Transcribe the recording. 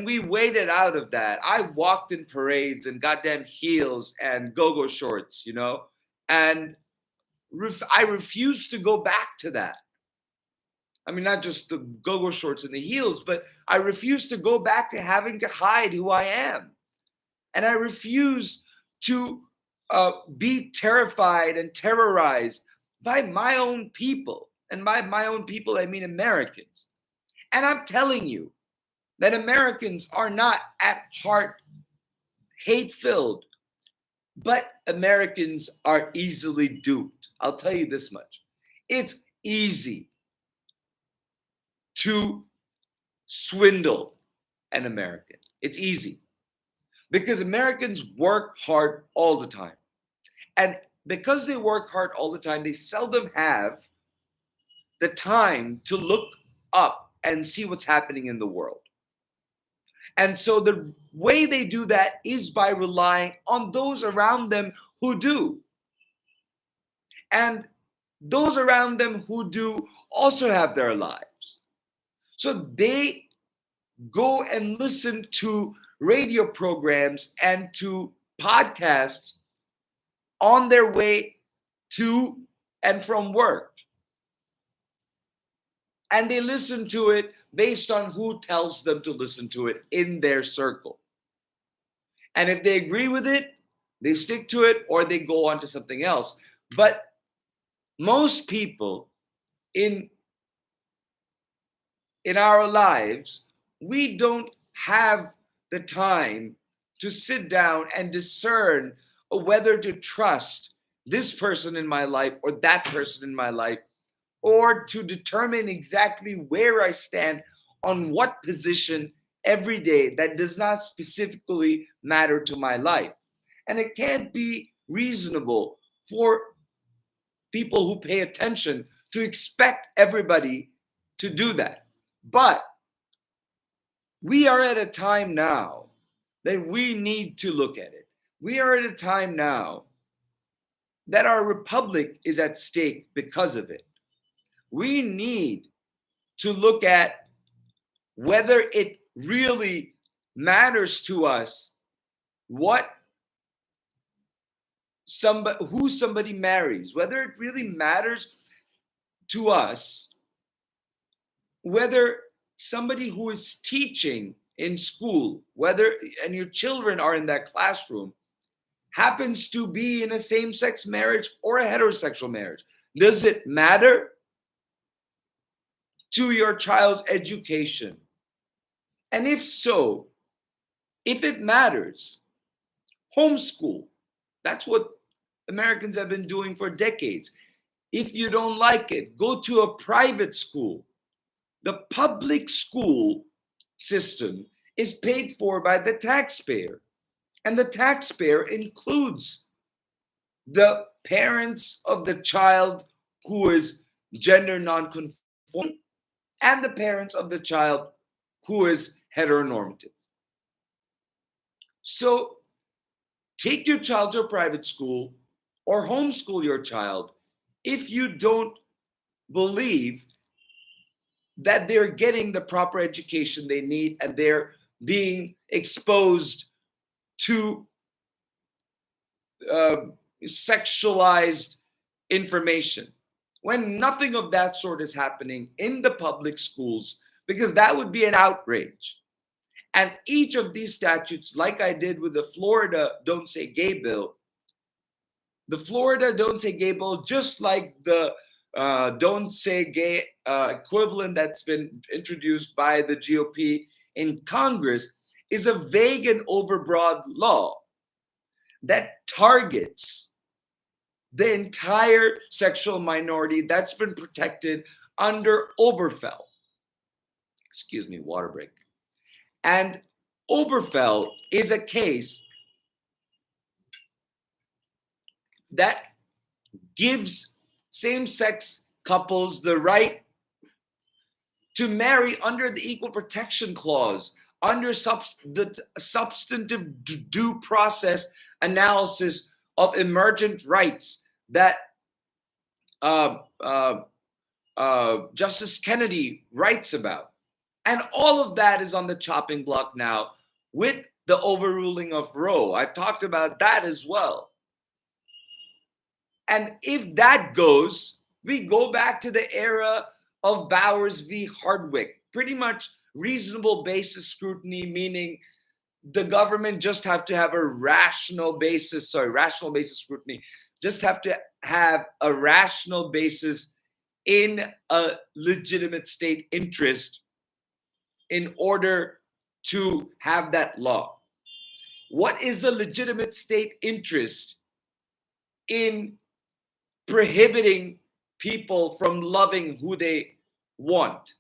we waded out of that. I walked in parades and goddamn heels and go-go shorts, and I refuse to go back to that. I mean, not just the go-go shorts and the heels, but I refuse to go back to having to hide who I am. And I refuse to be terrified and terrorized by my own people. And by my own people, I mean Americans. And I'm telling you that Americans are not at heart hate-filled, but Americans are easily duped. I'll tell you this much. It's easy to swindle an American. It's easy because Americans work hard all the time. And because they work hard all the time, they seldom have the time to look up and see what's happening in the world. And so the way they do that is by relying on those around them who do. And those around them who do also have their lives. So they go and listen to radio programs and to podcasts on their way to and from work. And they listen to it based on who tells them to listen to it in their circle. And if they agree with it, they stick to it or they go on to something else. But most people in our lives, we don't have the time to sit down and discern whether to trust this person in my life or that person in my life, or to determine exactly where I stand on what position every day that does not specifically matter to my life. And it can't be reasonable for people who pay attention to expect everybody to do that. But we are at a time now that we need to look at it. We are at a time now that our republic is at stake because of it. We need to look at whether it really matters to us who somebody marries, whether it really matters to us whether somebody who is teaching in school, and your children are in that classroom, happens to be in a same-sex marriage or a heterosexual marriage. Does it matter to your child's education? And if so, if it matters, homeschool. That's what Americans have been doing for decades. If you don't like it, go to a private school. The public school system is paid for by the taxpayer. And the taxpayer includes the parents of the child who is gender nonconforming and the parents of the child who is heteronormative. So take your child to a private school or homeschool your child if you don't believe that they're getting the proper education they need and they're being exposed to sexualized information, when nothing of that sort is happening in the public schools, because that would be an outrage. And each of these statutes, like I did with the Florida Don't Say Gay bill, the Florida Don't Say Gay bill, just like the Don't Say Gay equivalent that's been introduced by the GOP in Congress, is a vague and overbroad law that targets the entire sexual minority that's been protected under Obergefell. Excuse me, water break. And Obergefell is a case that gives same-sex couples the right to marry under the Equal Protection Clause, under the substantive due process analysis of emergent rights that Justice Kennedy writes about. And all of that is on the chopping block now with the overruling of Roe. I've talked about that as well. And if that goes, we go back to the era of Bowers v. Hardwick. Pretty much reasonable basis scrutiny, meaning the government just have to have a rational basis scrutiny, just have to have a rational basis in a legitimate state interest in order to have that law. What is the legitimate state interest in prohibiting people from loving who they want?